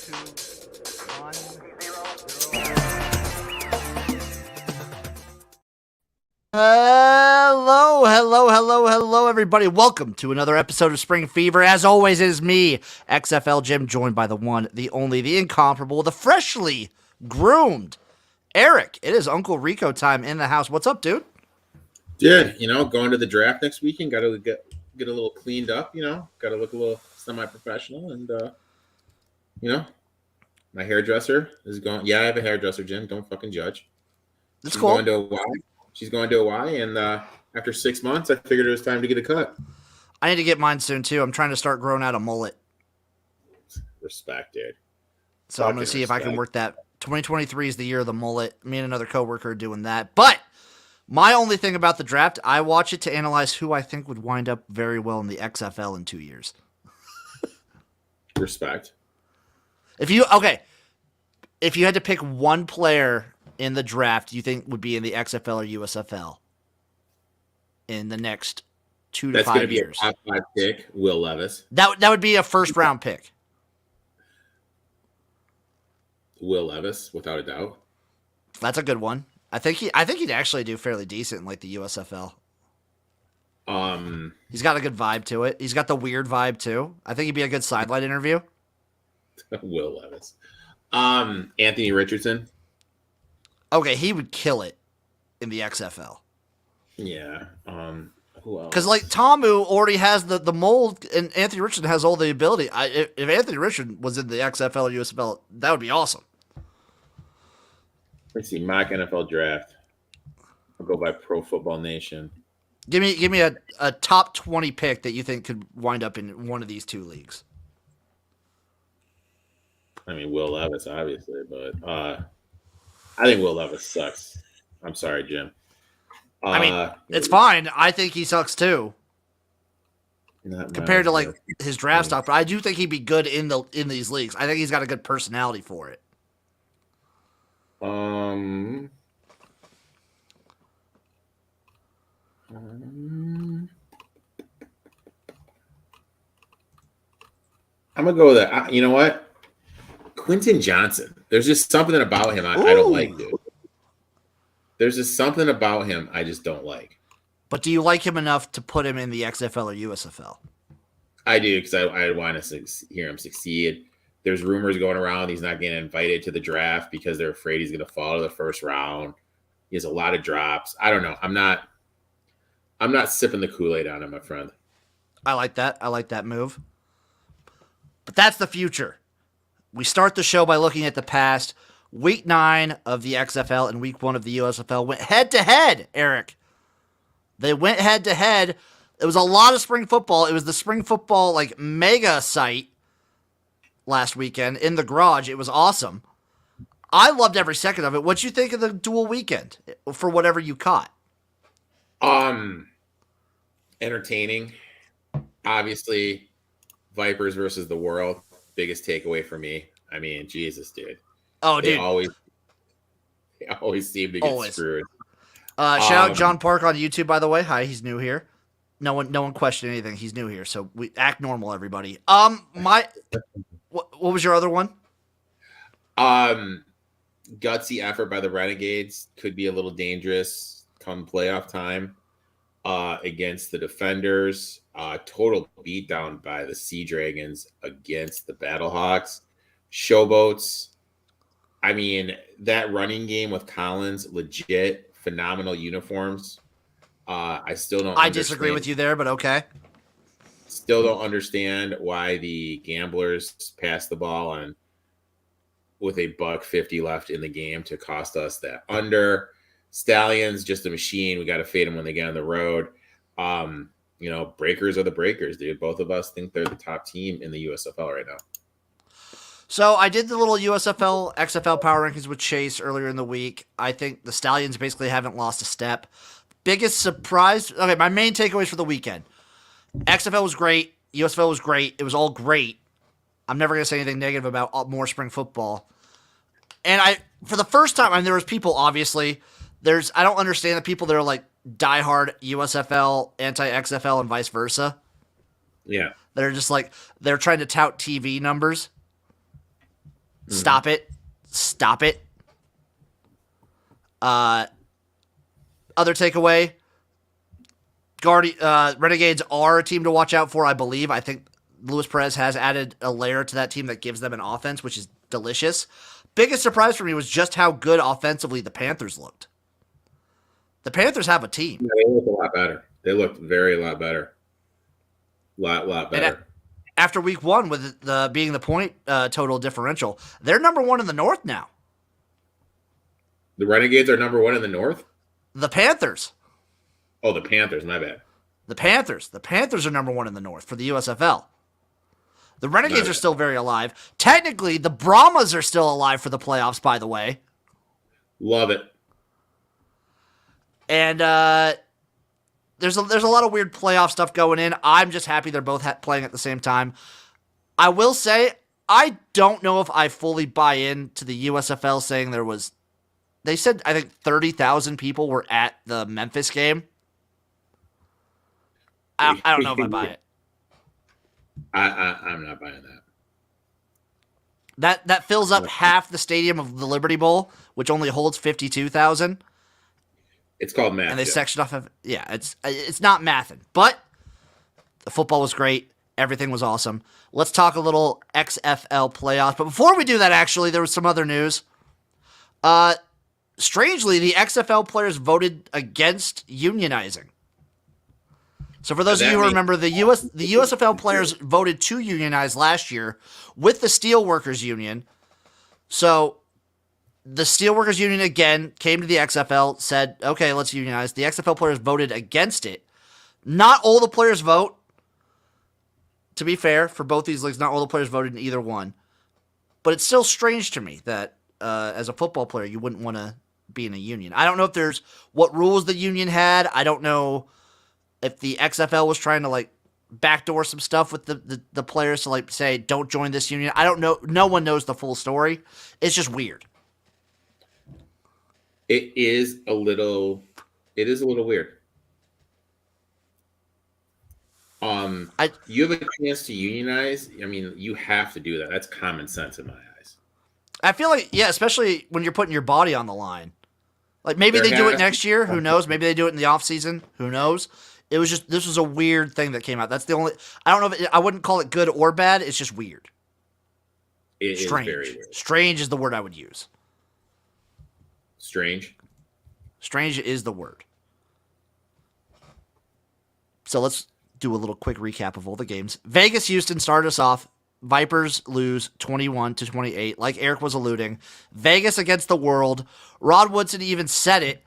2, 1, 0. Hello, everybody. Welcome to another episode of Spring Fever. As always, it is me, XFL Jim, joined by the one, the only, the incomparable, the freshly groomed Eric. It is Uncle Rico time in the house. What's up, dude? Dude, going to the draft next weekend. Got to get a little cleaned up. Got to look a little semi-professional, and my hairdresser is going. Yeah, I have a hairdresser, Jim. Don't fucking judge. That's cool. Going to Hawaii. She's going to Hawaii, and after 6 months, I figured it was time to get a cut. I need to get mine soon too. I'm trying to start growing out a mullet. Respect, dude. So I'm going to see if I can work that. 2023 is the year of the mullet. Me and another coworker are doing that. But my only thing about the draft, I watch it to analyze who I think would wind up very well in the XFL in 2 years. Respect. If you had to pick one player in the draft you think would be in the XFL or USFL in the next 2 to 5 years. That's going to be a top 5 pick, Will Levis. That would be a first round pick. Will Levis, without a doubt. That's a good one. I think he'd actually do fairly decent in like the USFL. He's got a good vibe to it. He's got the weird vibe too. I think he'd be a good sideline interview. Will Levis. Anthony Richardson. Okay, he would kill it in the XFL. Yeah. Who else? Because like Tomu already has the mold, and Anthony Richardson has all the ability. If Anthony Richardson was in the XFL or USFL, that would be awesome. Let's see, mock NFL draft. I'll go by Pro Football Nation. Give me a top 20 pick that you think could wind up in one of these two leagues. I mean, Will Levis, obviously, but I think Will Levis sucks. I'm sorry, Jim. I mean, it's fine. I think he sucks too. Compared to like his draft stock, but I do think he'd be good in these leagues. I think he's got a good personality for it. I'm gonna go with that. You know what? Quentin Johnson. There's just something about him I don't like, dude. There's just something about him I just don't like. But do you like him enough to put him in the XFL or USFL? I do, because I want to hear him succeed. There's rumors going around he's not getting invited to the draft because they're afraid he's going to fall to the first round. He has a lot of drops. I don't know. I'm not sipping the Kool-Aid on him, my friend. I like that. I like that move. But that's the future. We start the show by looking at the past. Week 9 of the XFL and Week 1 of the USFL went head-to-head, Eric. They went head-to-head. It was a lot of spring football. It was the spring football like mega site last weekend in the garage. It was awesome. I loved every second of it. What'd you think of the dual weekend for whatever you caught? Entertaining. Obviously, Vipers versus the world. Biggest takeaway for me. I mean, Jesus, dude. Oh, dude. They always seem to get screwed. Shout out John Park on YouTube, by the way. Hi, he's new here. No one questioned anything. He's new here, so we act normal, everybody. What was your other one? Gutsy effort by the Renegades could be a little dangerous come playoff time against the Defenders. Total beatdown by the Sea Dragons against the Battlehawks. Showboats. I mean, that running game with Collins, legit phenomenal uniforms. I still don't. I disagree with you there, but okay. Still don't understand why the Gamblers passed the ball on with a $1.50 left in the game to cost us that under. Stallions, just a machine. We got to fade them when they get on the road. Breakers are the Breakers, dude. Both of us think they're the top team in the USFL right now. So I did the little USFL, XFL power rankings with Chase earlier in the week. I think the Stallions basically haven't lost a step. Biggest surprise. Okay, my main takeaways for the weekend. XFL was great. USFL was great. It was all great. I'm never going to say anything negative about more spring football. And for the first time, there was people, obviously, I don't understand the people that are like diehard USFL, anti-XFL, and vice versa. Yeah. They're just like, they're trying to tout TV numbers. Stop it. Stop it. Other takeaway, Renegades are a team to watch out for, I believe. I think Luis Perez has added a layer to that team that gives them an offense, which is delicious. Biggest surprise for me was just how good offensively the Panthers looked. The Panthers have a team. Yeah, they look a lot better. They looked a lot better. Lot better. After week one, with the being the point total differential, they're number one in the North now. The Renegades are number one in the North? The Panthers. Oh, the Panthers. My bad. The Panthers. The Panthers are number one in the North for the USFL. The Renegades are still very alive. Technically, the Brahmas are still alive for the playoffs, by the way. Love it. And there's a lot of weird playoff stuff going in. I'm just happy they're both playing at the same time. I will say, I don't know if I fully buy into the USFL saying there was... They said, I think, 30,000 people were at the Memphis game. I don't know if I buy it. I'm not buying that. That fills up half the stadium of the Liberty Bowl, which only holds 52,000. It's called math. And they section off of... Yeah, it's not mathing. But the football was great. Everything was awesome. Let's talk a little XFL playoffs. But before we do that, actually, there was some other news. Strangely, the XFL players voted against unionizing. So for those of you who remember, the USFL players voted to unionize last year with the Steelworkers Union. So the Steelworkers Union again came to the XFL, said, okay, let's unionize. The XFL players voted against it. Not all the players vote. To be fair, for both these leagues, not all the players voted in either one. But it's still strange to me that as a football player, you wouldn't want to be in a union. I don't know if there's what rules the union had. I don't know if the XFL was trying to like backdoor some stuff with the players to like say, don't join this union. I don't know. No one knows the full story. It's just weird. It is a little weird. You have a chance to unionize. I mean, you have to do that. That's common sense in my eyes. I feel like, yeah, especially when you're putting your body on the line. Like maybe they do it next year. Who knows? Maybe they do it in the off season. Who knows? This was a weird thing that came out. That's the only, I don't know I wouldn't call it good or bad. It's just weird. It Strange. Is very weird. Strange is the word I would use. Strange. Strange is the word. So let's do a little quick recap of all the games. Vegas, Houston started us off. Vipers lose 21-28, like Eric was alluding. Vegas against the world. Rod Woodson even said it.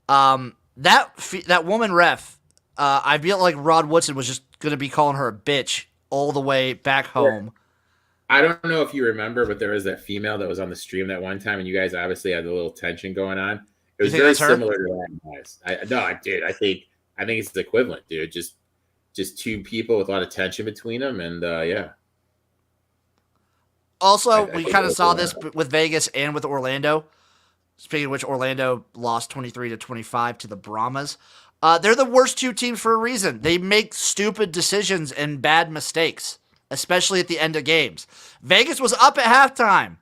That woman ref, I feel like Rod Woodson was just going to be calling her a bitch all the way back home. I don't know if you remember, but there was that female that was on the stream that one time, and you guys obviously had a little tension going on. It was very similar to that, guys. I did. I think it's the equivalent, dude. Just two people with a lot of tension between them, and yeah. Also, we kind of saw this with Vegas and with Orlando. Speaking of which, Orlando lost 23-25 to the Brahmas. They're the worst two teams for a reason. They make stupid decisions and bad mistakes, especially at the end of games. Vegas was up at halftime.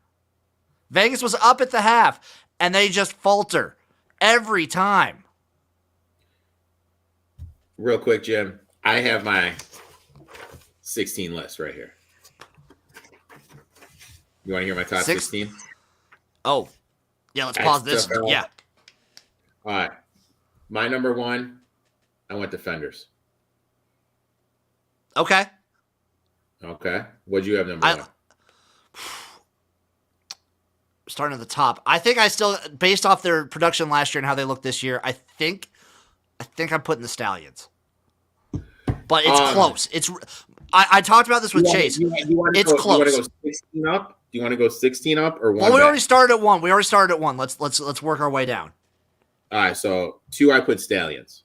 Vegas was up at the half, and they just falter every time. Real quick, Jim, I have my 16 list right here. You want to hear my top 16? Oh, yeah, let's pause this. Yeah. All right. My number one, I went Defenders. Okay. What'd you have number one? Starting at the top. I think I still, based off their production last year and how they looked this year, I think I'm putting the Stallions. But it's close. I talked about this with Chase. It's close. You want to go 16 up? Do you want to go 16 up or one? Well, we already started at one. Let's work our way down. All right, so 2, I put Stallions.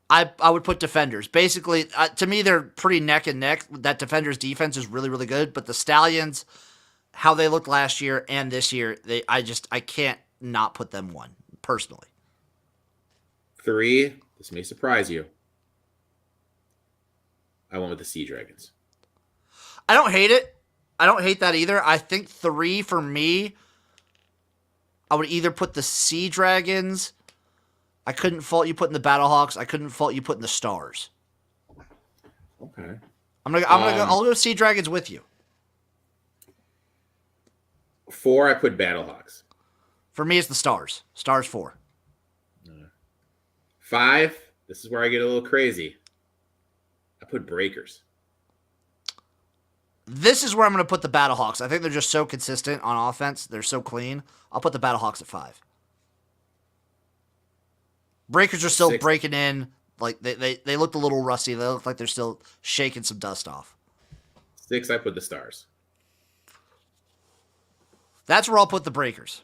I would put Defenders. Basically, to me, they're pretty neck and neck. That Defenders defense is really, really good. But the Stallions, how they looked last year and this year, I can't not put them one, personally. 3, this may surprise you. I went with the Sea Dragons. I don't hate it. I don't hate that either. I think 3 for me, I would either put the Sea Dragons. I couldn't fault you putting the Battlehawks. I couldn't fault you putting the Stars. Okay. I'll go Sea Dragons with you. 4, I put Battlehawks. For me, it's the Stars. Stars 4. 5, this is where I get a little crazy. I put Breakers. This is where I'm going to put the Battlehawks. I think they're just so consistent on offense. They're so clean. I'll put the Battlehawks at 5. Breakers are still 6. breaking in. Like they looked a little rusty. They look like they're still shaking some dust off. 6, I put the Stars. That's where I'll put the Breakers.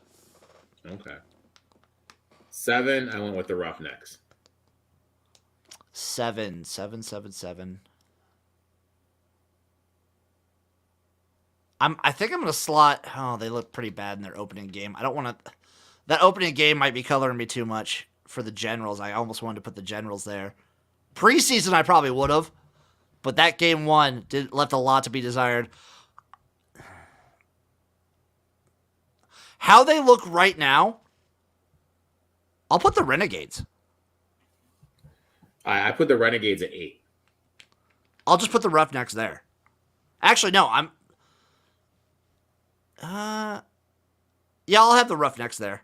Okay. 7, I went with the Roughnecks. 7. I think I'm going to slot. Oh, they look pretty bad in their opening game. I don't want to. That opening game might be coloring me too much for the Generals. I almost wanted to put the Generals there. Preseason, I probably would have, but that game 1 left a lot to be desired. How they look right now, I'll put the Renegades. I put the Renegades at 8. I'll just put the Roughnecks there. Actually, no, yeah, I'll have the Roughnecks there.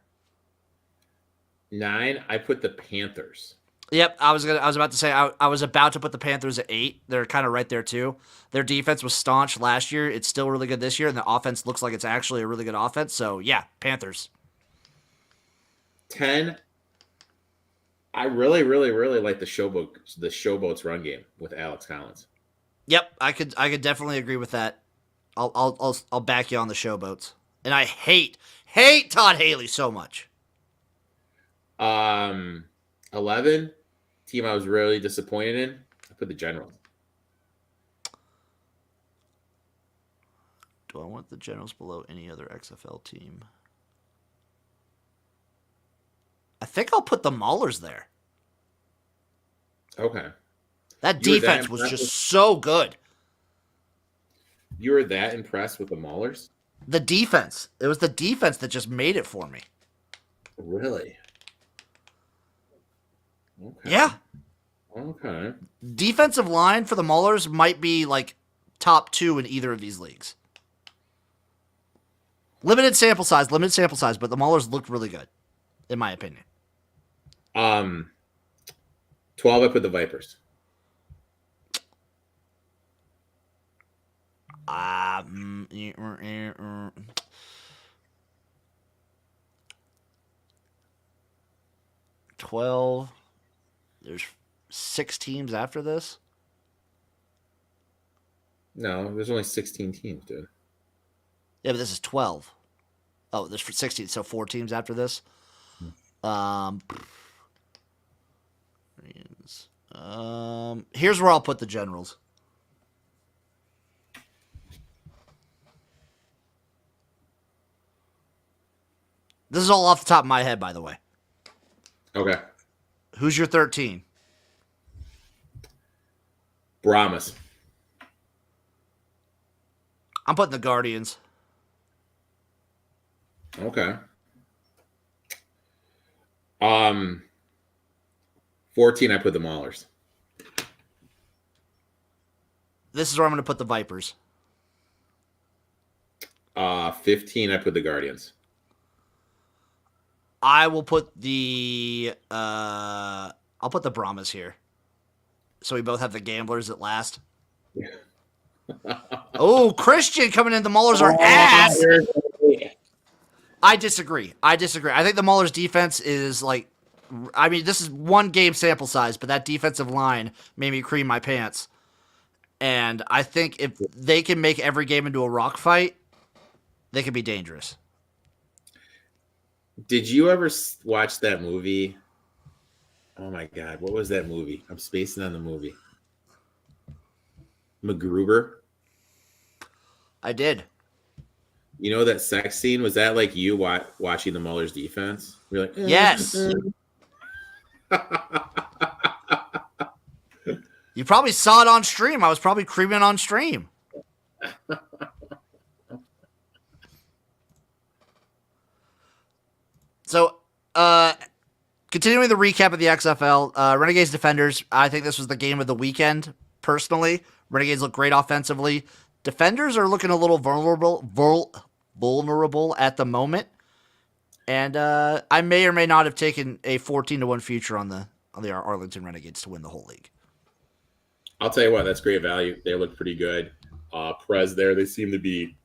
9, I put the Panthers. Yep, I was about to say I was about to put the Panthers at 8. They're kind of right there too. Their defense was staunch last year. It's still really good this year, and the offense looks like it's actually a really good offense. So yeah, Panthers. 10, I really, really, really like the Showboats run game with Alex Collins. Yep, I could definitely agree with that. I'll back you on the Showboats. And I hate Todd Haley so much. 11, team I was really disappointed in, I put the Generals. Do I want the Generals below any other XFL team? I think I'll put the Maulers there. Okay. That defense was just so good. You were that impressed with the Maulers? The defense. It was the defense that just made it for me. Really? Okay. Yeah. Okay. Defensive line for the Maulers might be like top 2 in either of these leagues. Limited sample size, but the Maulers looked really good, in my opinion. 12, I put the Vipers. 12. There's 6 teams after this. No, there's only 16 teams, dude. Yeah, but this is 12. Oh, there's 16, so 4 teams after this. Here's where I'll put the Generals. This is all off the top of my head, by the way. Okay. Who's your 13? Brahmas. I'm putting the Guardians. Okay. 14, I put the Maulers. This is where I'm going to put the Vipers. 15, I put the Guardians. I will put the I'll put the Brahmas here. So we both have the Gamblers at last. Oh, Christian coming in. The Maulers are ass. I disagree. I think the Maulers defense is like, I mean, this is one game sample size, but that defensive line made me cream my pants. And I think if they can make every game into a rock fight, they can be dangerous. Did you ever watch that movie? Oh my God, what was that movie? I'm spacing on the movie. MacGruber? I did. You know that sex scene? Was that like you watching the Maulers defense? You're like, yes. You probably saw it on stream. I was probably creaming on stream. So, continuing the recap of the XFL, Renegades Defenders, I think this was the game of the weekend, personally. Renegades look great offensively. Defenders are looking a little vulnerable at the moment. And I may or may not have taken a 14-1 future on the Arlington Renegades to win the whole league. I'll tell you what, that's great value. They look pretty good. Perez there, they seem to be,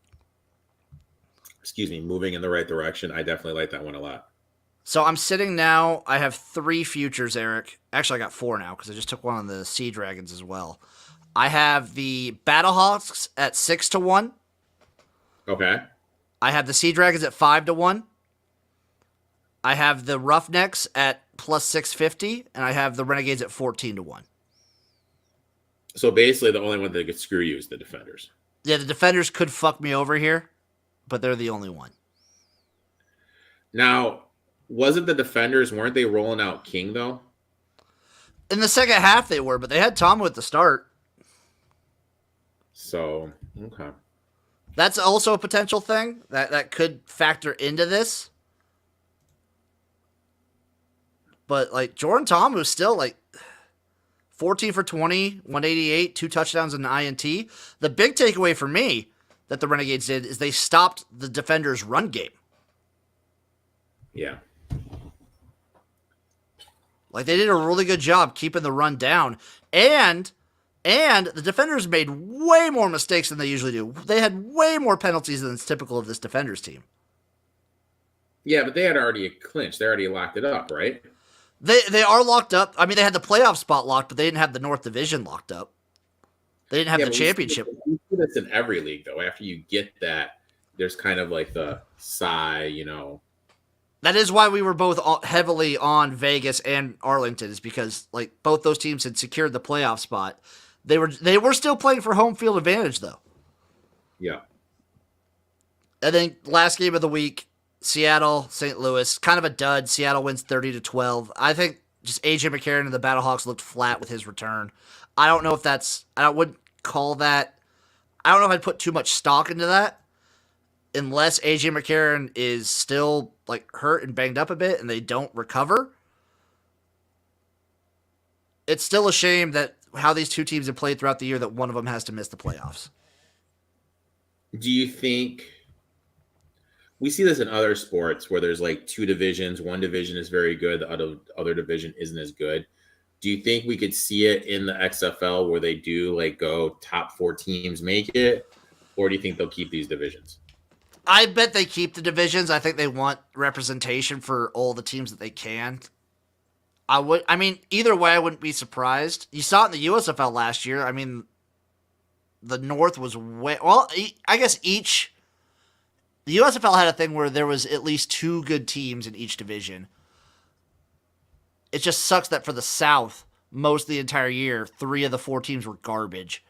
moving in the right direction. I definitely like that one a lot. So I'm sitting now. I have 3 futures, Eric. Actually, I got 4 now because I just took one on the Sea Dragons as well. I have the Battlehawks at 6-1. Okay. I have the Sea Dragons at 5-1. I have the Roughnecks at plus 650, and I have the Renegades at 14-1. So basically, the only one that could screw you is the Defenders. Yeah, the Defenders could fuck me over here, but they're the only one. Now, wasn't the Defenders, weren't they rolling out King, though? In the second half, they were, but they had Tomu at the start. So, okay. That's also a potential thing that could factor into this. But, like, Jordan Tomu still, like, 14 for 20, 188, 2 touchdowns and an INT. The big takeaway for me that the Renegades did is they stopped the Defenders' run game. Yeah. Like, they did a really good job keeping the run down. And the Defenders made way more mistakes than they usually do. They had way more penalties than is typical of this Defenders team. Yeah, but they had already clinched. They already locked it up, right? They are locked up. I mean, they had the playoff spot locked, but they didn't have the North Division locked up. They didn't have the championship. We see this in every league, though. After you get that, there's kind of like the sigh, That is why we were both heavily on Vegas and Arlington, is because like both those teams had secured the playoff spot. They were still playing for home field advantage, though. Yeah. And then last game of the week, Seattle, St. Louis, kind of a dud. Seattle wins 30-12. I think just AJ McCarron and the Battlehawks looked flat with his return. I don't know if I wouldn't call that. I don't know if I'd put too much stock into that, unless AJ McCarron is still like hurt and banged up a bit and they don't recover. It's still a shame that how these two teams have played throughout the year that one of them has to miss the playoffs. Do you think we see this in other sports where there's like 2 divisions, one division is very good, the other division isn't as good? Do you think we could see it in the XFL where they do like go top 4 teams make it, or do you think they'll keep these divisions? I bet they keep the divisions. I think they want representation for all the teams that they can. I mean, either way, I wouldn't be surprised. You saw it in the USFL last year. I mean, the North was I guess the USFL had a thing where there was at least 2 good teams in each division. It just sucks that for the South, most of the entire year, 3 of the 4 teams were garbage.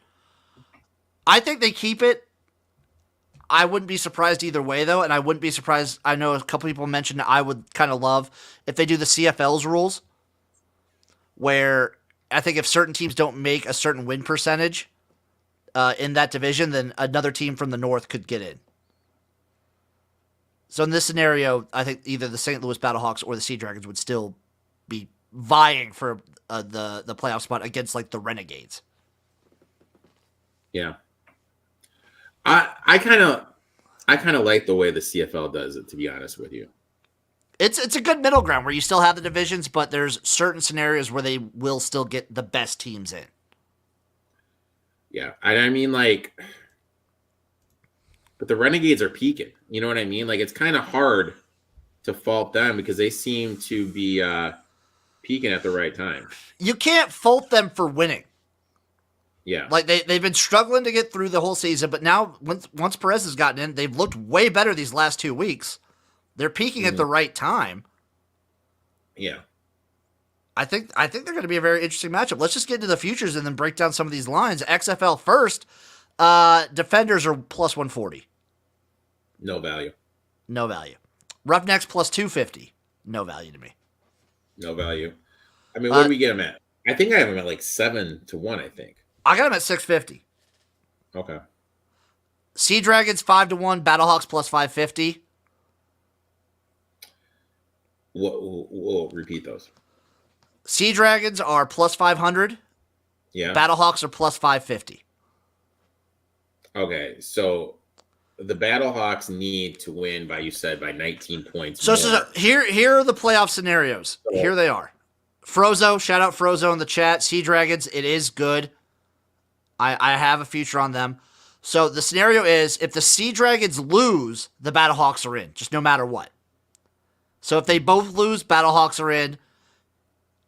I think they keep it. I wouldn't be surprised either way, though, and I wouldn't be surprised. I know a couple people mentioned I would kind of love if they do the CFL's rules, where I think if certain teams don't make a certain win percentage in that division, then another team from the North could get in. So in this scenario, I think either the St. Louis Battlehawks or the Sea Dragons would still be vying for the playoff spot against like the Renegades. Yeah. I kind of like the way the CFL does it, to be honest with you. It's a good middle ground where you still have the divisions, but there's certain scenarios where they will still get the best teams in. Yeah, I mean, like, but the Renegades are peaking. You know what I mean? Like, it's kind of hard to fault them because they seem to be peaking at the right time. You can't fault them for winning. Yeah. Like, they've been struggling to get through the whole season, but now once Perez has gotten in, they've looked way better these last 2 weeks. They're peaking at the right time. Yeah. I think they're going to be a very interesting matchup. Let's just get into the futures and then break down some of these lines. XFL first. Defenders are plus 140. No value. No value. Roughnecks plus 250. No value to me. No value. I mean, what do we get them at? I think I have them at like 7-1, I think. I got them at 650. Okay. Sea Dragons 5-1. Battlehawks plus 550. We'll repeat those. Sea Dragons are plus 500. Yeah. Battlehawks are plus 550. Okay, so the Battlehawks need to win by 19 points So, more. here are the playoff scenarios. So, here they are. Frozo, shout out Frozo in the chat. Sea Dragons, it is good. I have a future on them. So the scenario is if the Sea Dragons lose, the Battlehawks are in, just no matter what. So if they both lose, Battlehawks are in.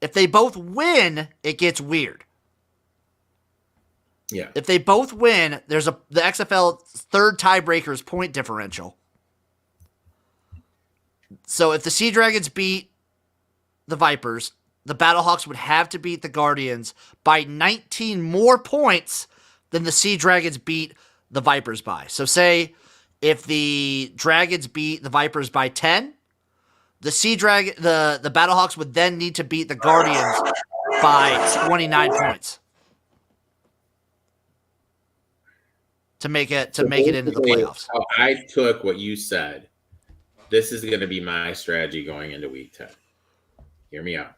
If they both win, it gets weird. Yeah. If they both win, there's the XFL third tiebreaker is point differential. So if the Sea Dragons beat the Vipers, the Battlehawks would have to beat the Guardians by 19 more points than the Sea Dragons beat the Vipers by. So say if the Dragons beat the Vipers by 10, the the Battlehawks would then need to beat the Guardians by 29 points to make it into the playoffs. How I took what you said. This is going to be my strategy going into week 10. Hear me out.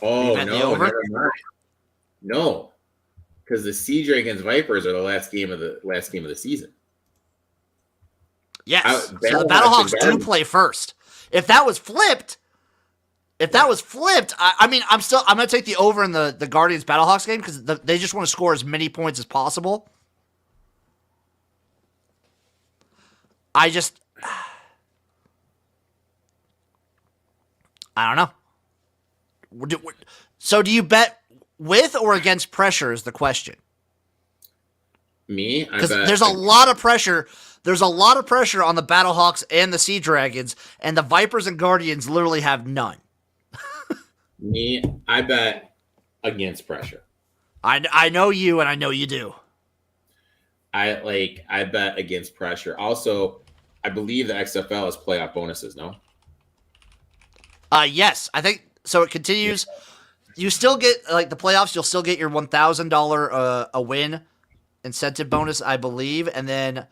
Oh, no, never mind. No, because the Sea Dragons Vipers are the last game of the season. Yes, so the Battlehawks do play first. If that was flipped, I mean, I'm going to take the over in the Guardians Battlehawks game because they just want to score as many points as possible. I don't know. So do you bet with or against pressure is the question. Me? Because there's a lot of pressure. There's a lot of pressure on the Battlehawks and the Sea Dragons, and the Vipers and Guardians literally have none. Me, I bet against pressure. I know you, and I know you do. I bet against pressure. Also, I believe the XFL is playoff bonuses, no? Yes, I think so. It continues. Yeah. You still get the playoffs. You'll still get your $1,000 a win incentive bonus, I believe, and then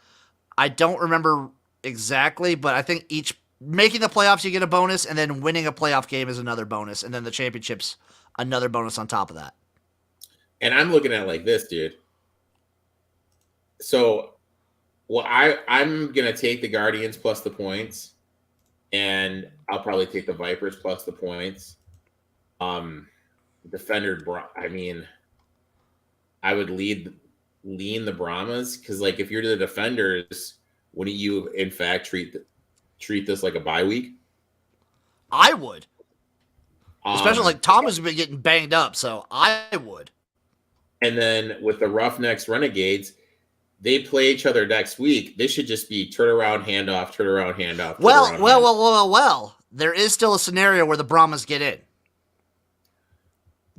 I don't remember exactly, but I think each making the playoffs you get a bonus, and then winning a playoff game is another bonus, and then the championship's another bonus on top of that. And I'm looking at it like this, dude. So, I'm gonna take the Guardians plus the points, and I'll probably take the Vipers plus the points. I mean, I would lean the Brahmas because, if you're the Defenders, wouldn't you, in fact, treat this like a bye week? I would, especially Thomas has been getting banged up, so I would. And then with the Roughnecks Renegades, they play each other next week. This should just be turn around, handoff, turn around, handoff. Well. There is still a scenario where the Brahmas get in.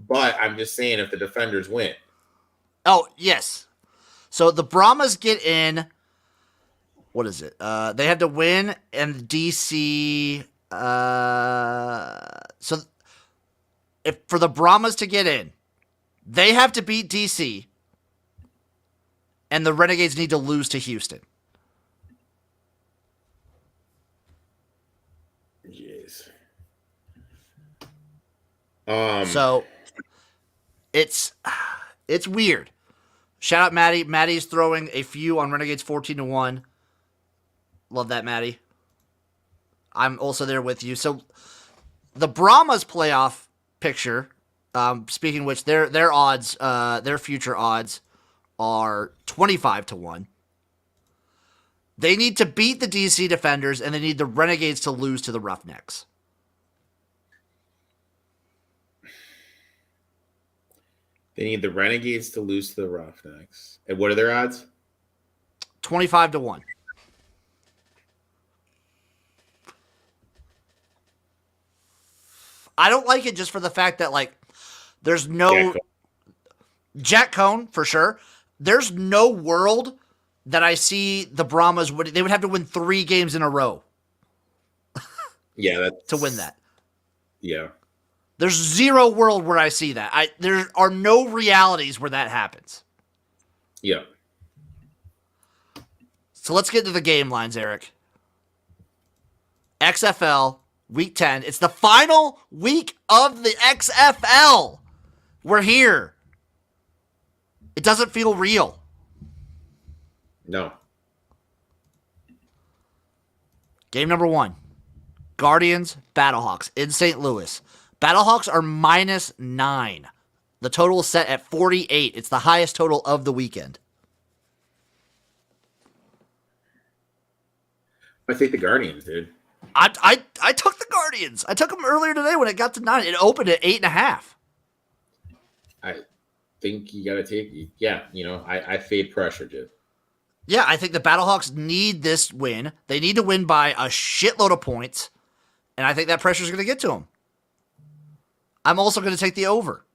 But I'm just saying if the Defenders win. Oh, yes. So the Brahmas get in. What is it? They have to win, and DC. So if for the Brahmas to get in, they have to beat DC, and the Renegades need to lose to Houston. Jeez. So it's weird. Shout out Maddie. Maddie's throwing a few on Renegades 14-1. Love that, Maddie. I'm also there with you. So the Brahmas playoff picture. Speaking of which, their odds, their future odds, are 25-1. They need to beat the DC Defenders, and they need the Renegades to lose to the Roughnecks. They need the Renegades to lose to the Roughnecks. And what are their odds? 25-1. I don't like it just for the fact that, there's no... Jack Cohn, for sure. There's no world that I see the Brahmas they would have to win 3 games in a row. Yeah, to win that. Yeah. There's zero world where I see that. There are no realities where that happens. Yeah. So let's get to the game lines, Eric. XFL, Week 10. It's the final week of the XFL. We're here. It doesn't feel real. No. Game number 1. Guardians, Battlehawks in St. Louis. Battlehawks are -9. The total is set at 48. It's the highest total of the weekend. I take the Guardians, dude. I took the Guardians. I took them earlier today when it got to 9. It opened at 8.5. I think you got to take, I fade pressure, dude. Yeah, I think the Battlehawks need this win. They need to win by a shitload of points, and I think that pressure is going to get to them. I'm also going to take the over.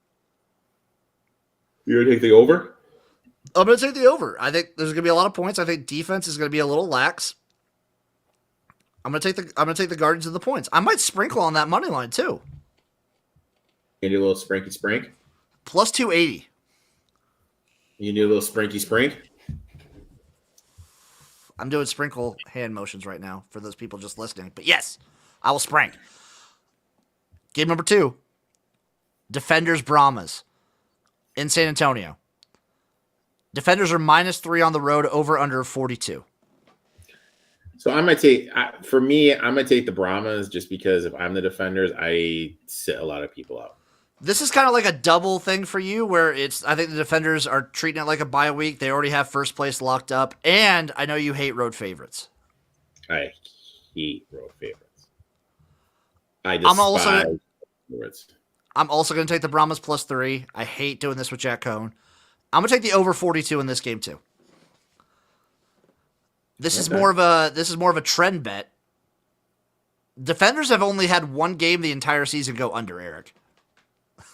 You're going to take the over? I'm going to take the over. I think there's going to be a lot of points. I think defense is going to be a little lax. I'm going to take the Guardians of the points. I might sprinkle on that money line too. You do a little sprinky sprink? Plus 280. You do a little sprinky sprink? I'm doing sprinkle hand motions right now for those people just listening. But yes, I will sprink. Game number 2. Defenders Brahmas in San Antonio. Defenders are -3 on the road, over under 42. So I'm going to take, for me, I'm going to take the Brahmas just because if I'm the Defenders, I sit a lot of people out. This is kind of like a double thing for you where I think the Defenders are treating it like a bye week. They already have first place locked up. And I know you hate road favorites. I hate road favorites. I despise favorites. I'm also going to take the Brahmas +3. I hate doing this with Jack Cohn. I'm going to take the over 42 in this game too. This is more of a trend bet. Defenders have only had one game the entire season go under, Eric.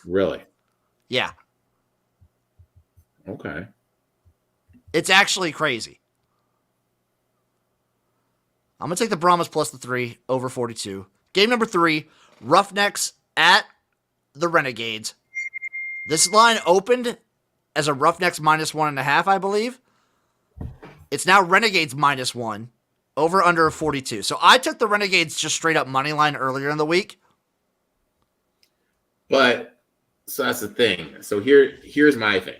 Really? Yeah. Okay. It's actually crazy. I'm going to take the Brahmas +3, over 42. Game number 3, Roughnecks at the Renegades. This line opened as a Roughnecks -1.5, I believe. It's now Renegades -1, over under 42. So I took the Renegades just straight up money line earlier in the week. But, so that's the thing. So here's my thing.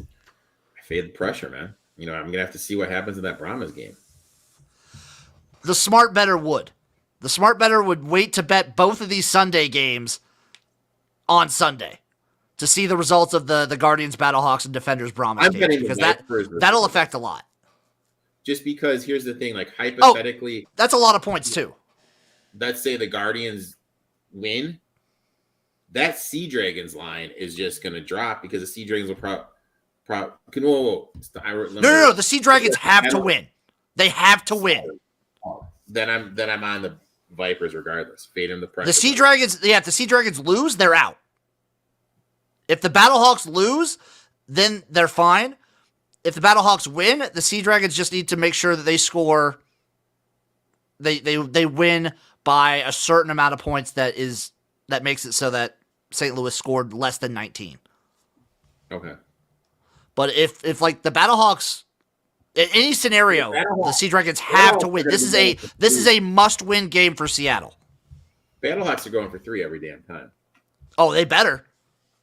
I fade the pressure, man. I'm going to have to see what happens in that Brahmas game. The smart bettor would. The smart bettor would wait to bet both of these Sunday games on Sunday to see the results of the Guardians, Battlehawks, and Defenders Brahmas games, because that'll affect a lot. Just because here's the thing, like hypothetically, that's a lot of points too. Let's say the Guardians win, that Sea Dragons line is just going to drop because the Sea Dragons will No. The Sea Dragons have to win. They have to win. Then I'm on the Vipers regardless. Fade them the pressure. The Sea Dragons, if the Sea Dragons lose, they're out. If the Battlehawks lose, then they're fine. If the Battlehawks win, the Sea Dragons just need to make sure that they score. They win by a certain amount of points that makes it so that St. Louis scored less than 19. Okay. But if like the Battlehawks, in any scenario, the Sea Dragons have to win. This is a must-win game for Seattle. Battlehawks are going for 3 every damn time. Oh, they better.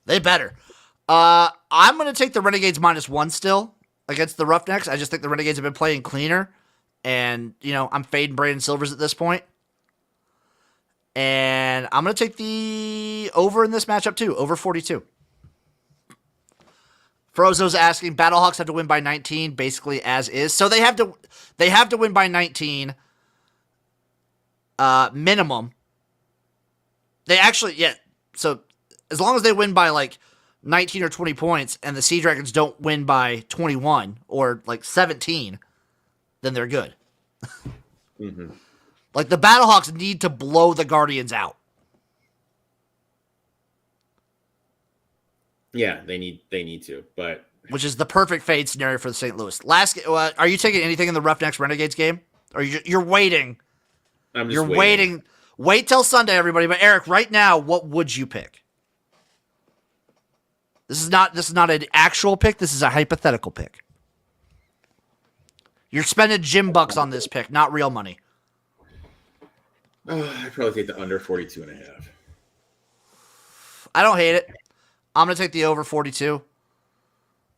They better. I'm going to take the Renegades -1 still against the Roughnecks. I just think the Renegades have been playing cleaner. And, I'm fading Brandon Silvers at this point. And I'm going to take the over in this matchup too, over 42. Frozo's asking, Battlehawks have to win by 19, basically as is. So they have to win by 19 minimum. They actually, yeah. So as long as they win by like 19 or 20 points and the Sea Dragons don't win by 21 or like 17, then they're good. Mm-hmm. Like the Battlehawks need to blow the Guardians out. Yeah, they need to, but which is the perfect fade scenario for the St. Louis. Are you taking anything in the Roughnecks Renegades game? Or you're waiting? I'm just waiting. Waiting. Wait till Sunday, everybody. But Eric, right now, what would you pick? This is not an actual pick. This is a hypothetical pick. You're spending gym bucks on this pick, not real money. I'd probably take the under 42.5. I don't hate it. I'm going to take the over 42.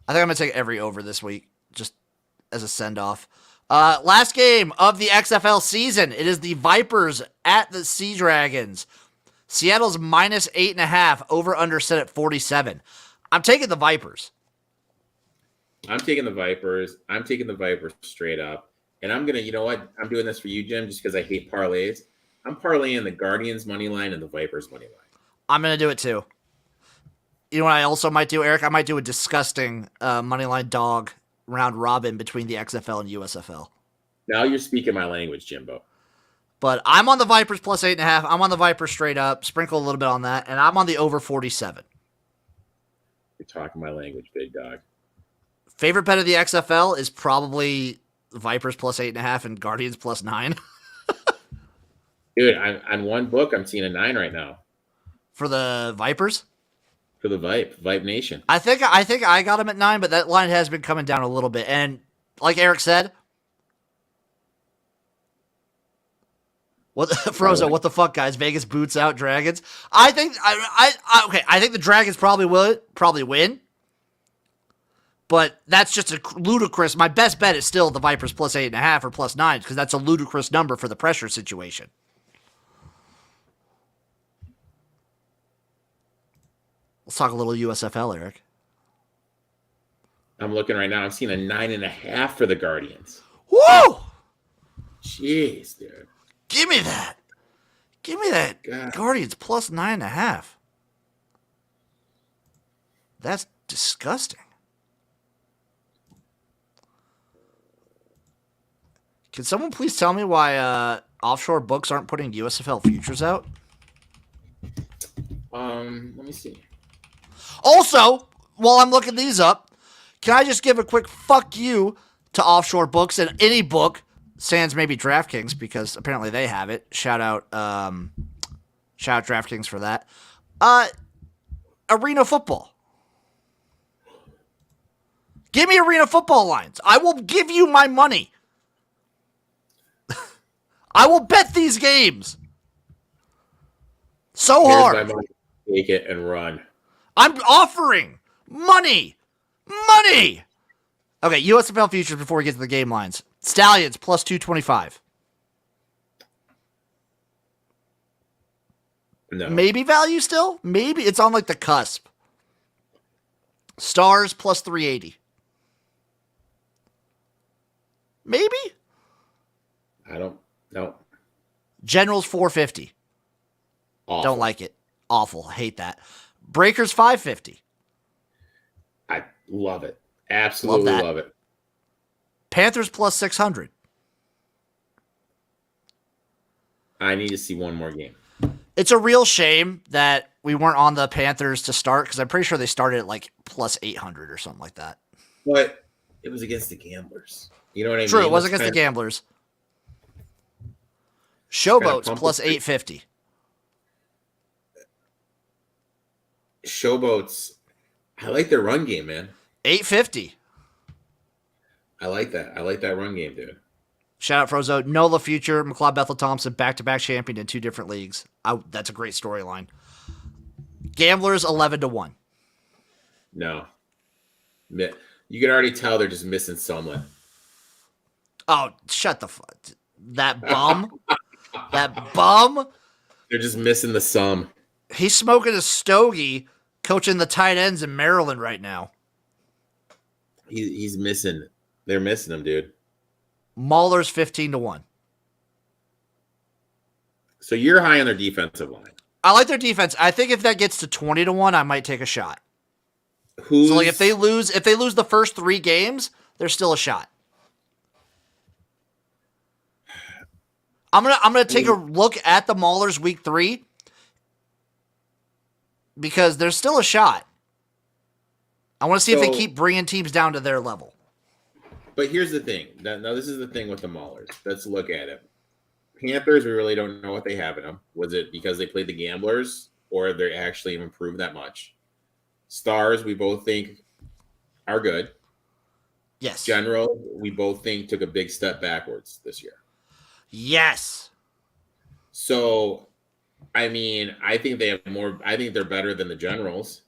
I think I'm going to take every over this week, just as a send-off. Last game of the XFL season. It is the Vipers at the Sea Dragons. Seattle's minus 8.5. Over-under set at 47. I'm taking the Vipers. I'm taking the Vipers. I'm taking the Vipers straight up. And I'm going to, you know what? I'm doing this for you, Jim, just because I hate parlays. I'm parlaying the Guardians money line and the Vipers money line. I'm going to do it too. You know what I also might do, Eric? I might do a disgusting moneyline dog round robin between the XFL and USFL. Now you're speaking my language, Jimbo. But I'm on the Vipers plus 8.5. I'm on the Vipers straight up. Sprinkle a little bit on that. And I'm on the over 47. You're talking my language, big dog. Favorite bet of the XFL is probably Vipers plus 8.5 and Guardians plus 9. Dude, on one book, I'm seeing a 9 right now. For the Vipers? For the Vipe Nation. I think I got him at 9, but that line has been coming down a little bit. And like Eric said, Frozo, what the fuck, guys? Vegas boots out Dragons. I think I think the Dragons probably win. But that's just a ludicrous. My best bet is still the Vipers plus 8.5 or plus 9 because that's a ludicrous number for the pressure situation. Let's talk a little USFL, Eric. I'm looking right now. I'm seeing a 9.5 for the Guardians. Woo! Jeez, dude. Give me that. Give me that. God. Guardians plus 9.5. That's disgusting. Can someone please tell me why offshore books aren't putting USFL futures out? Let me see. Also, while I'm looking these up, can I just give a quick fuck you to offshore books and any book, sans maybe DraftKings, because apparently they have it. Shout out DraftKings for that. Arena football. Give me arena football lines. I will give you my money. I will bet these games. So Here's hard. my money. Take it and run. I'm offering money. Money. Okay, USFL futures before we get to the game lines. Stallions plus 225. No. Maybe value still? Maybe. It's on like the cusp. Stars plus 380. Maybe? I don't know. Generals 450. Awful. Don't like it. Awful. Hate that. Breakers 550. I love it. Absolutely love it. Panthers plus 600. I need to see one more game. It's a real shame that we weren't on the Panthers to start because I'm pretty sure they started at like plus 800 or something like that. But it was against the Gamblers. You know what I mean? True, it was against the Gamblers. Showboats plus 850. Showboats. I like their run game, man. 850. I like that. I like that run game, dude. Shout out Frozo. Nola Future, McLeod Bethel Thompson, back-to-back champion in 2 different leagues. That's a great storyline. Gamblers 11-1. No. You can already tell they're just missing someone. Oh, shut the fuck. That bum. That bum. They're just missing the sum. He's smoking a stogie coaching the tight ends in Maryland right now. He's missing. They're missing him, dude. Maulers 15-1. So you're high on their defensive line. I like their defense. I think if that gets to 20-1, I might take a shot. So like if they lose the first 3 games, there's still a shot. I'm gonna take a look at the Maulers week 3 because there's still a shot. I want to see if they keep bringing teams down to their level. But here's the thing. Now this is the thing with the Maulers. Let's look at it. Panthers, we really don't know what they have in them. Was it because they played the Gamblers or they actually improved that much? Stars, we both think are good. Yes. General, we both think took a big step backwards this year. Yes. So, I mean, I think they have more. I think they're better than the Generals.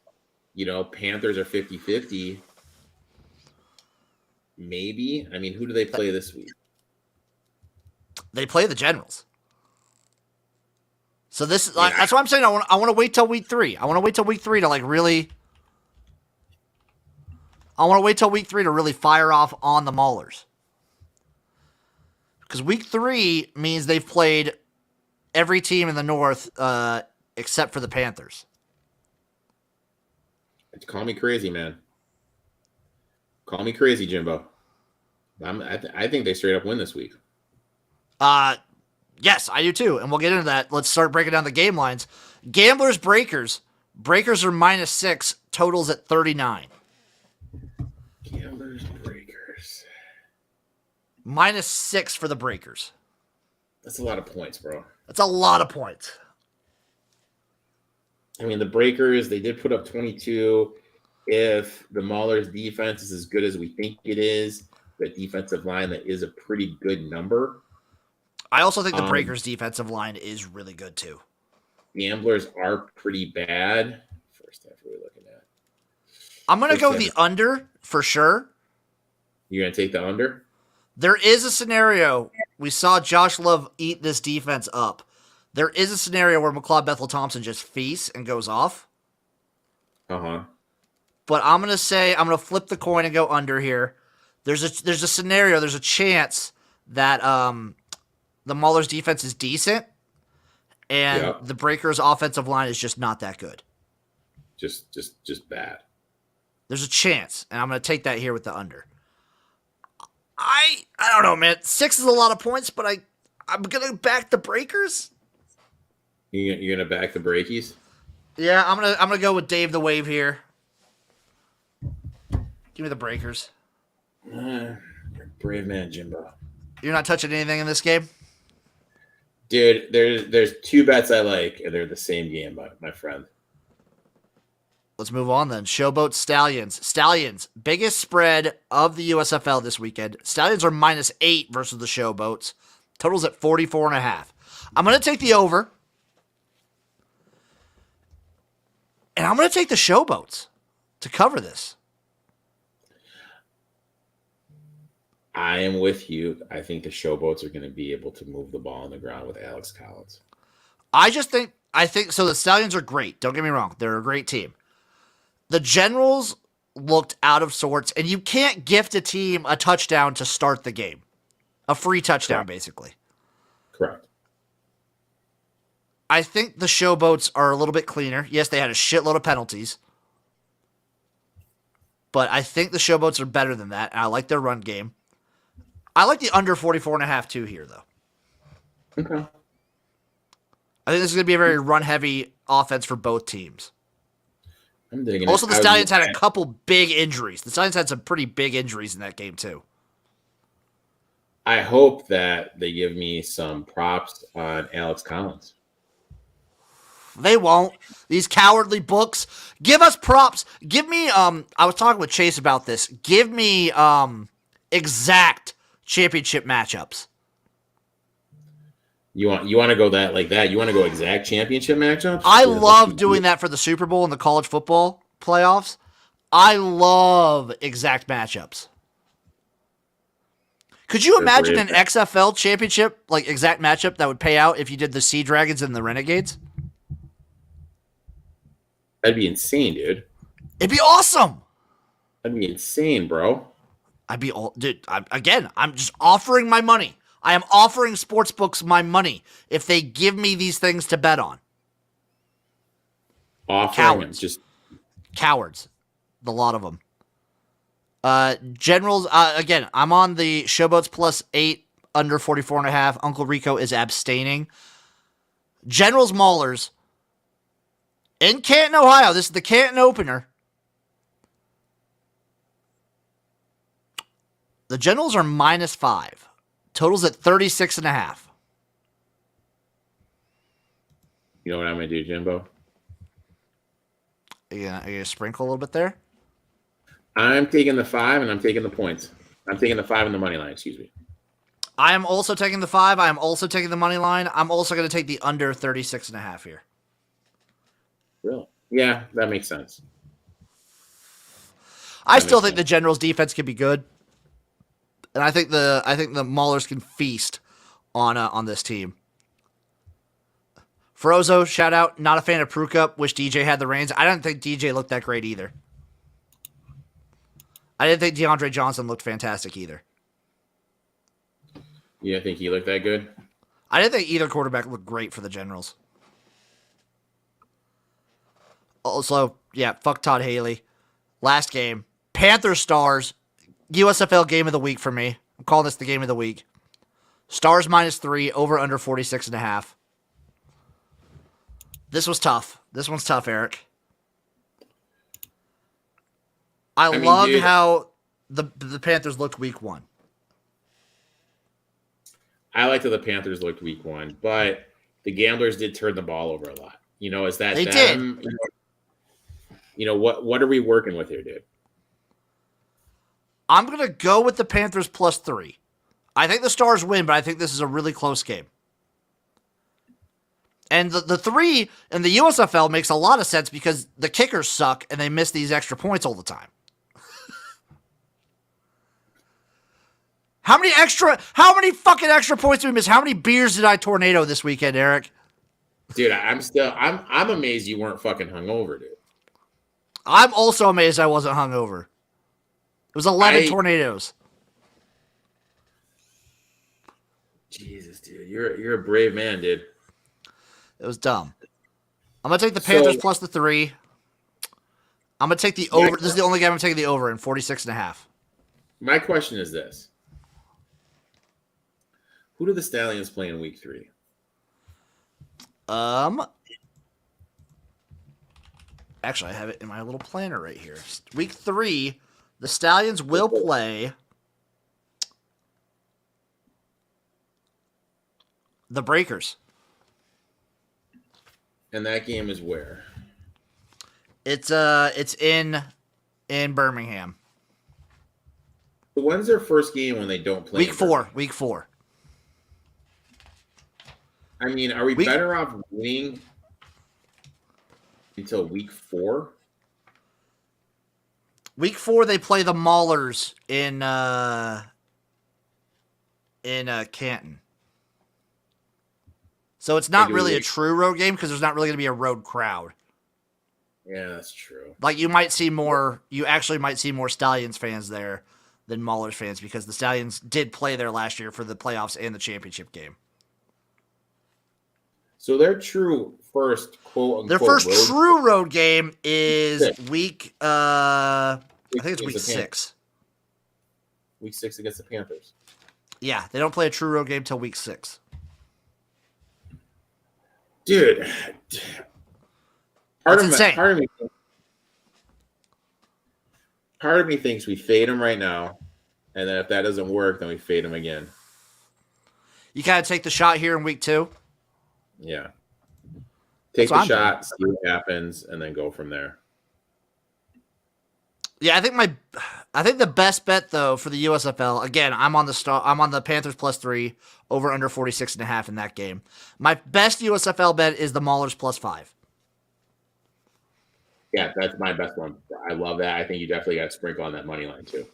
Panthers are 50-50. Maybe. I mean, who do they play this week? They play the Generals. So this I mean, that's what I'm saying. I want to wait till week 3. I want to wait till week 3 to really. I want to wait till week 3 to really fire off on the Maulers. Because week 3 means they've played every team in the North except for the Panthers. Call me crazy, man. Call me crazy, Jimbo. I think they straight up win this week. Yes, I do too, and we'll get into that. Let's start breaking down the game lines. Gamblers, Breakers. Breakers are -6. Totals at 39. Gamblers, Breakers. -6 for the Breakers. That's a lot of points, bro. That's a lot of points. I mean, the Breakers, they did put up 22. If the Maulers' defense is as good as we think it is, the defensive line, that is a pretty good number. I also think the Breakers' defensive line is really good too. Gamblers are pretty bad. First half, what are we looking at? I'm going to go the under for sure. You're going to take the under? There is a scenario. We saw Josh Love eat this defense up. There is a scenario where McLeod Bethel-Thompson just feasts and goes off. Uh-huh. But I'm going to flip the coin and go under here. There's a scenario, there's a chance that the Maulers' defense is decent, and the Breakers' offensive line is just not that good. Just bad. There's a chance, and I'm going to take that here with the under. I don't know, man. 6 is a lot of points, but I'm going to back the Breakers. You're going to back the Breakies? Yeah, I'm gonna go with Dave the Wave here. Give me the Breakers. Brave man, Jimbo. You're not touching anything in this game? Dude, there's 2 bets I like, and they're the same game, my friend. Let's move on then. Showboat Stallions. Stallions, biggest spread of the USFL this weekend. Stallions are -8 versus the Showboats. Total's at 44.5. I'm going to take the over. And I'm going to take the Showboats to cover this. I am with you. I think the Showboats are going to be able to move the ball on the ground with Alex Collins. I think so. The Stallions are great. Don't get me wrong. They're a great team. The Generals looked out of sorts, and you can't gift a team a touchdown to start the game. A free touchdown, Correct. Basically. Correct. I think the Showboats are a little bit cleaner. Yes, they had a shitload of penalties. But I think the Showboats are better than that, and I like their run game. I like the under 44.5 too here, though. Okay. I think this is going to be a very run-heavy offense for both teams. I'm digging Also, it. the Stallions had a couple big injuries. The Stallions had some pretty big injuries in that game, too. I hope that they give me some props on Alex Collins. They won't. These cowardly books. Give us props. Give me, I was talking with Chase about this. Give me exact championship matchups. You want to go like that? You want to go exact championship matchups? I love doing that for the Super Bowl and the college football playoffs. I love exact matchups. Could you imagine an XFL championship, like exact matchup that would pay out if you did the Sea Dragons and the Renegades? That'd be insane, dude. It'd be awesome. That'd be insane, bro. Dude, I'm just offering my money. I am offering sportsbooks my money if they give me these things to bet on. Cowards. Just cowards. The lot of them. Generals, again, I'm on the Showboats +8, under 44.5. Uncle Rico is abstaining. Generals Maulers in Canton, Ohio. This is the Canton opener. The Generals are -5. Totals at 36.5. You know what I'm going to do, Jimbo? Are you gonna sprinkle a little bit there? I'm taking the 5 and I'm taking the points. I'm taking the 5 in the money line, excuse me. I am also taking the 5. I am also taking the money line. I'm also going to take the under 36.5 here. Really? Yeah, that makes sense. I still think the Generals' defense can be good, and I think the Maulers can feast on this team. Frozo, shout out. Not a fan of Prukup. Wish DJ had the reins. I didn't think DJ looked that great either. I didn't think DeAndre Johnson looked fantastic either. You didn't think he looked that good? I didn't think either quarterback looked great for the Generals. Also, yeah, fuck Todd Haley. Last game. Panthers Stars. USFL game of the week for me. I'm calling this the game of the week. Stars -3, over under 46.5. This was tough. This one's tough, Eric. I loved how the Panthers looked week 1. I liked how the Panthers looked week 1, but the Gamblers did turn the ball over a lot. Is that they them? did? What are we working with here, dude? I'm going to go with the Panthers +3. I think the Stars win, but I think this is a really close game. And the 3 in the USFL makes a lot of sense because the kickers suck and they miss these extra points all the time. How many fucking extra points did we miss? How many beers did I tornado this weekend, Eric? Dude, I'm amazed you weren't fucking hungover, dude. I'm also amazed I wasn't hungover. It was 11 tornadoes. Jesus, dude. You're a brave man, dude. It was dumb. I'm going to take the Panthers plus the 3. I'm going to take the over. This is the only game I'm taking the over in 46.5. My question is this. Who do the Stallions play in week 3? Actually, I have it in my little planner right here. Week 3, the Stallions will play the Breakers. And that game is where? It's in Birmingham. So when's their first game when they don't play? Week 4. I mean, are we better off winning until week 4? Week 4, they play the Maulers in Canton. So it's not really a true road game because there's not really going to be a road crowd. Yeah, that's true. Like you actually might see more Stallions fans there than Maulers fans because the Stallions did play there last year for the playoffs and the championship game. So their true first quote-unquote their first road true road game is week I think it's week 6. Week 6 against the Panthers. Yeah, they don't play a true road game till week 6. Dude, part of me thinks we fade him right now, and then if that doesn't work, then we fade him again. You kind of take the shot here in week 2? Yeah. Take the shot, see what happens, and then go from there. Yeah, I think the best bet though for the USFL, again, I'm on the Panthers +3, over under 46.5 in that game. My best USFL bet is the Maulers +5. Yeah, that's my best one. I love that. I think you definitely got to sprinkle on that money line too.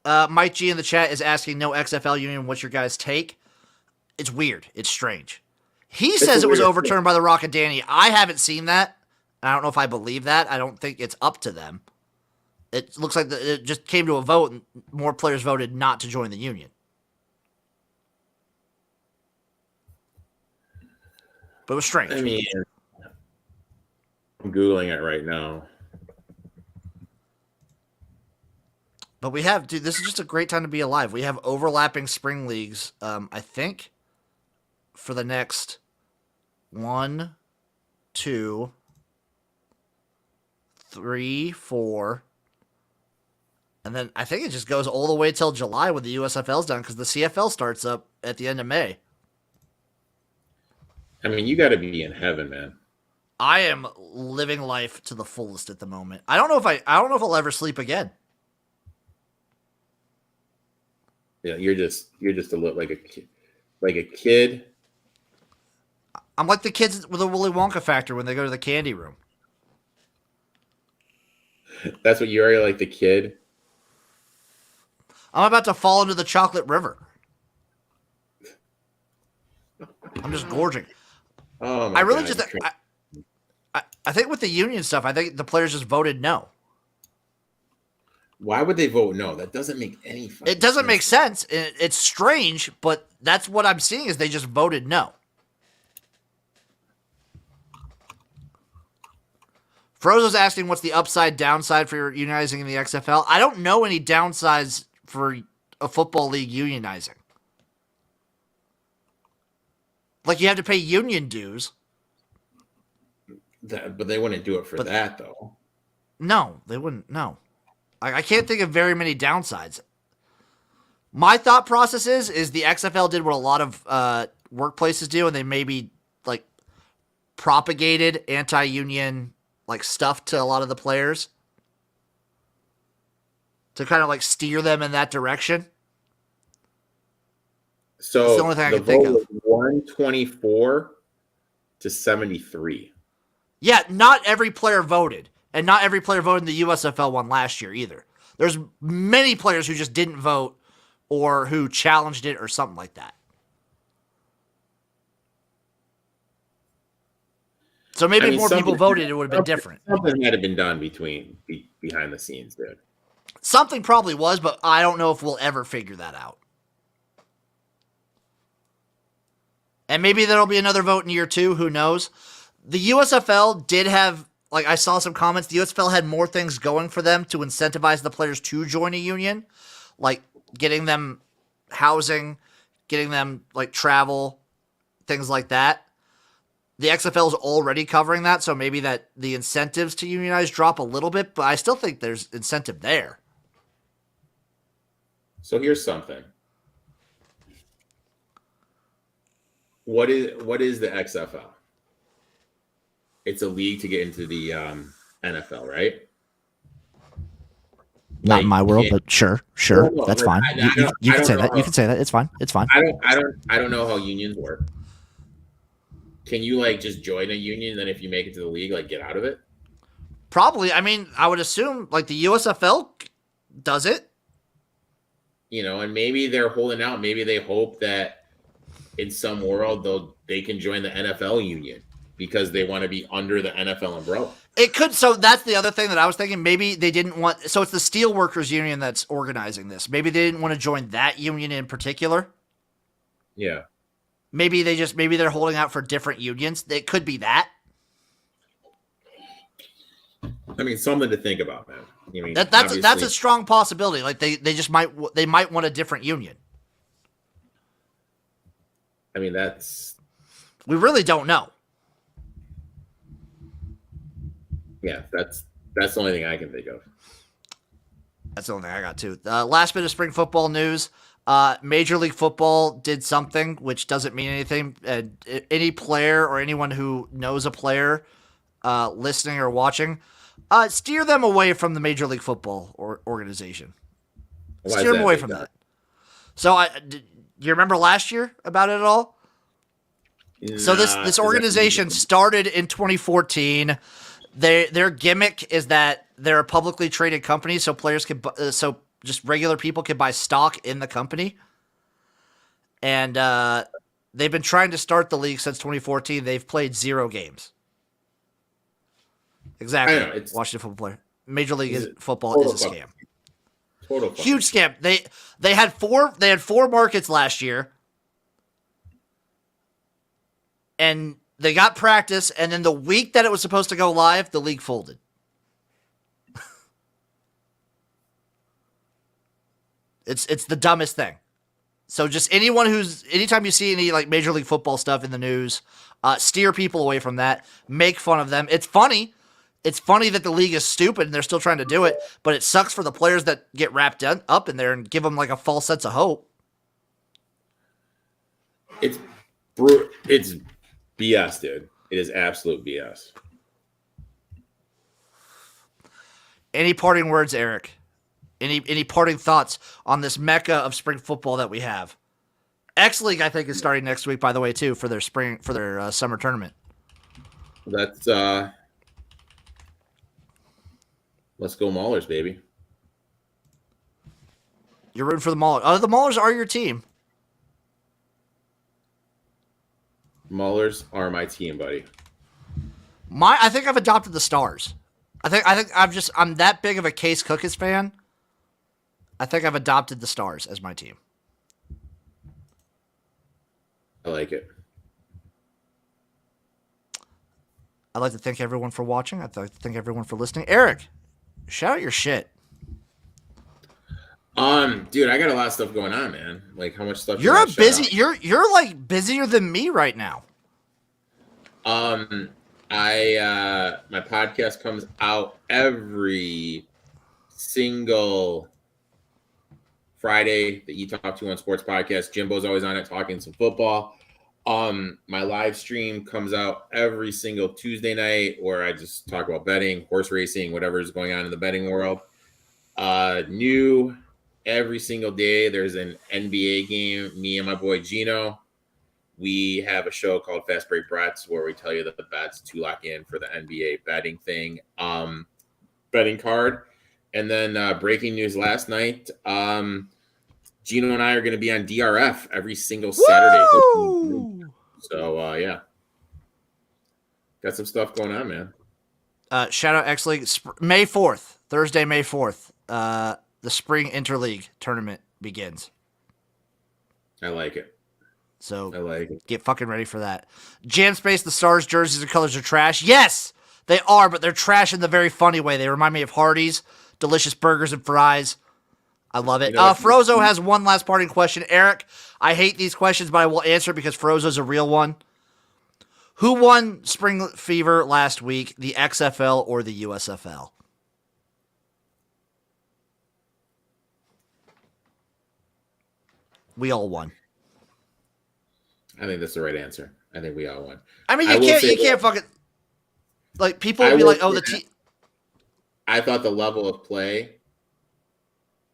Mike G in the chat is asking, no XFL union, what's your guys' take? It's weird. It's strange. He says it was overturned by the Rock and Danny. I haven't seen that. I don't know if I believe that. I don't think it's up to them. It looks like it just came to a vote and more players voted not to join the union. But it was strange. I mean, I'm Googling it right now. But we have, dude, this is just a great time to be alive. We have overlapping spring leagues, I think, for the next 1, 2, 3, 4. And then I think it just goes all the way till July when the USFL's done because the CFL starts up at the end of May. I mean, you got to be in heaven, man. I am living life to the fullest at the moment. I don't know if I'll ever sleep again. Yeah, you're just a little like a kid. I'm like the kids with the Willy Wonka factor when they go to the candy room. That's what you are, like the kid. I'm about to fall into the chocolate river. I'm just gorging. Oh I my really god! just, I think with the union stuff, I think the players just voted no. Why would they vote no? That doesn't make any fucking It doesn't sense. make sense. It's strange, but that's what I'm seeing is they just voted no. Frozo's asking what's the upside downside for unionizing in the XFL. I don't know any downsides for a football league unionizing. Like you have to pay union dues. But they wouldn't do it for that though. No, they wouldn't. No. I can't think of very many downsides. My thought process is the XFL did what a lot of workplaces do, and they maybe like propagated anti-union like stuff to a lot of the players to kind of like steer them in that direction. So it's the only thing I can think of. 124 to 73. Yeah, not every player voted, and not every player voted in the USFL one last year either. There's many players who just didn't vote or who challenged it or something like that. So maybe if more people voted, it would have been different. Something had to been done behind the scenes, dude. Something probably was, but I don't know if we'll ever figure that out. And maybe there'll be another vote in year 2. Who knows? The USFL did have, like I saw some comments, the USFL had more things going for them to incentivize the players to join a union, like getting them housing, getting them like travel, things like that. The XFL is already covering that, so maybe that the incentives to unionize drop a little bit, but I still think there's incentive there. So here's something. What is the XFL? It's a league to get into the NFL, right? Not in my world, but sure, that's fine. You can say that. You can say that. It's fine. It's fine. I don't know how unions work. Can you like just join a union and then if you make it to the league, like get out of it? Probably. I mean, I would assume like the USFL does it. You know, and maybe they're holding out. Maybe they hope that in some world they can join the NFL union because they want to be under the NFL umbrella. It could. So that's the other thing that I was thinking. Maybe they didn't want. So it's the Steelworkers Union that's organizing this. Maybe they didn't want to join that union in particular. Yeah. Maybe they're holding out for different unions. It could be that. I mean, something to think about, man. I mean, that's a strong possibility. Like they might want a different union. I mean, we really don't know. Yeah, that's the only thing I can think of. That's the only thing I got too. Last bit of spring football news. Major League Football did something which doesn't mean anything. Any player or anyone who knows a player listening or watching, steer them away from the Major League Football organization. Steer them away from that. So, you remember last year about it at all? So this organization started in 2014. Their gimmick is that they're a publicly traded company, so players can just regular people can buy stock in the company. And they've been trying to start the league since 2014. They've played 0 games. Exactly. I know, Washington football player. Major League Football is a scam. Total huge scam. They had 4 markets last year. And they got practice, and then the week that it was supposed to go live, the league folded. It's the dumbest thing. So just anytime you see any like Major League Football stuff in the news, steer people away from that. Make fun of them. It's funny. It's funny that the league is stupid and they're still trying to do it, but it sucks for the players that get wrapped up in there and give them like a false sense of hope. It's BS, dude. It is absolute BS. Any parting words, Eric? Any parting thoughts on this mecca of spring football that we have? X League, I think, is starting next week, by the way, too, for their summer tournament. Let's go Maulers, baby. You're rooting for the Maulers. Oh, the Maulers are your team. Maulers are my team, buddy. I think I've adopted the Stars. I think I'm that big of a Case Cookis fan. I think I've adopted the Stars as my team. I like it. I'd like to thank everyone for watching. I'd like to thank everyone for listening. Eric, shout out your shit. Dude, I got a lot of stuff going on, man. Like, how much stuff? You're you're like busier than me right now. My podcast comes out every single Friday. The Talk 2 on Sports podcast. Jimbo's always on it talking some football. My live stream comes out every single Tuesday night where I just talk about betting, horse racing, whatever is going on in the betting world. New every single day. There's an NBA game. Me and my boy Gino. We have a show called Fast Break Bets where we tell you that the bets to lock in for the NBA betting thing, betting card. And then breaking news last night, Gino and I are going to be on DRF every single Saturday. Woo! So, yeah. Got some stuff going on, man. Shout out X League. May 4th, Thursday, May 4th. The Spring Interleague tournament begins. I like it. So I like it. Get fucking ready for that. Jam Space, the Stars jerseys and colors are trash. Yes, they are, but they're trash in the very funny way. They remind me of Hardee's, delicious burgers and fries. I love it. Frozo has one last parting question. Eric, I hate these questions, but I will answer it because Frozo's a real one. Who won Spring Fever last week, the XFL or the USFL? We all won. I think that's the right answer. I think we all won. I mean, you can't fucking like people would be like, oh, the team. I thought the level of play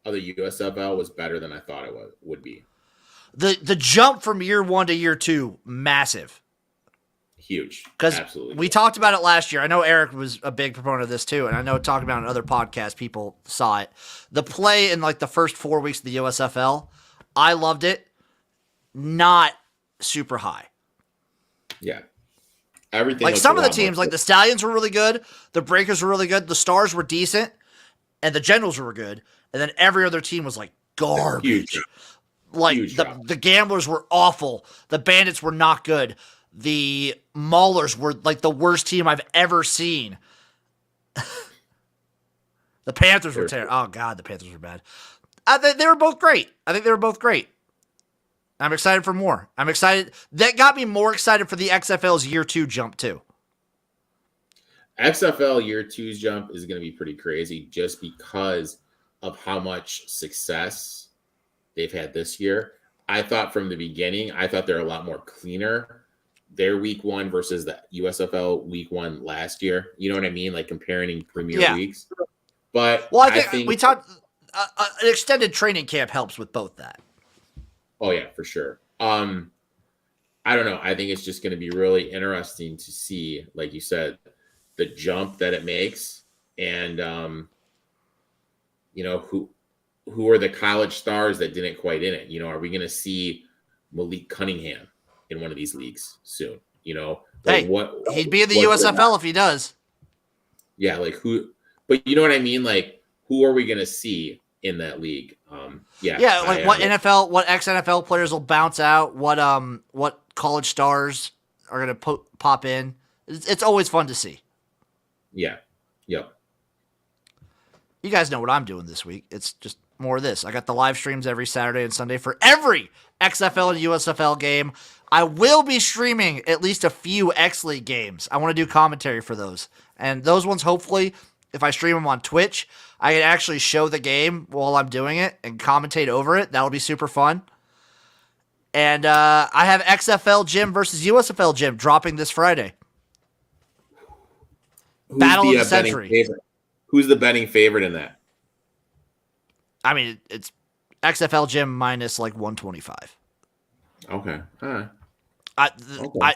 of the USFL was better than I thought it would be. The jump from year 1 to year 2, massive. Huge. Because absolutely. We talked about it last year. I know Eric was a big proponent of this too, and I know talking about it on other podcasts, people saw it. The play in like the first 4 weeks of the USFL, I loved it. Not super high. Yeah. Everything. Like some of the teams, like the Stallions were really good, the Breakers were really good, the Stars were decent, and the Generals were good, and then every other team was like garbage. Like the Gamblers were awful, the Bandits were not good, the Maulers were like the worst team I've ever seen. The Panthers were terrible. Oh God, the Panthers were bad. They were both great. I think they were both great. I'm excited for more. I'm excited. That got me more excited for the XFL's year 2 jump too. XFL year 2's jump is going to be pretty crazy just because of how much success they've had this year. I thought from the beginning, they're a lot more cleaner. Their week 1 versus the USFL week 1 last year. You know what I mean? Like comparing premier weeks. But I think we talked an extended training camp helps with both that. Oh yeah, for sure. I don't know. I think it's just going to be really interesting to see, like you said, the jump that it makes, and who are the college stars that didn't quite in it. Are we going to see Malik Cunningham in one of these leagues soon? Like he'd be in the USFL if he does. Yeah, like who? But you know what I mean? Like who are we going to see in that league? What ex-NFL players will bounce out, what college stars are going to pop in. It's always fun to see. Yeah. Yep. You guys know what I'm doing this week. It's just more of this. I got the live streams every Saturday and Sunday for every XFL and USFL game. I will be streaming at least a few X League games. I want to do commentary for those. And those ones, hopefully, if I stream them on Twitch, I can actually show the game while I'm doing it and commentate over it. That'll be super fun. And I have XFL Gym versus USFL Gym dropping this Friday. Battle of the Century. Who's the betting favorite in that? I mean, it's XFL gym minus like 125. Okay. All right.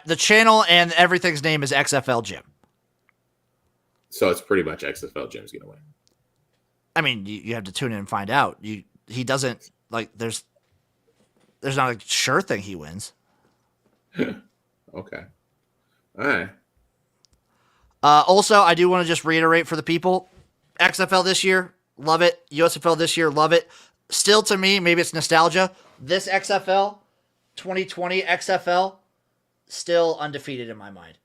The channel and everything's name is XFL gym. So it's pretty much XFL gym's gonna win. I mean, you have to tune in and find out. He doesn't like. There's not a sure thing he wins. Okay. All right. Also, I do want to just reiterate for the people: XFL this year, love it. USFL this year, love it. Still, to me, maybe it's nostalgia. This XFL, 2020 XFL, still undefeated in my mind.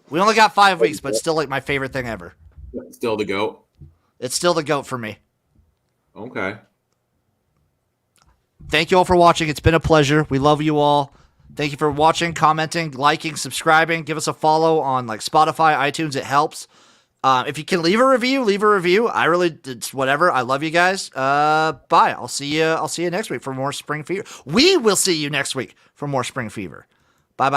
We only got 5 weeks, but still like my favorite thing ever. Still the GOAT. It's still the GOAT for me. Okay. Thank you all for watching. It's been a pleasure. We love you all. Thank you for watching, commenting, liking, subscribing. Give us a follow on like Spotify, iTunes. It helps. If you can leave a review, leave a review. It's whatever. I love you guys. Bye. I'll see you next week for more Spring Fever. We will see you next week for more Spring Fever.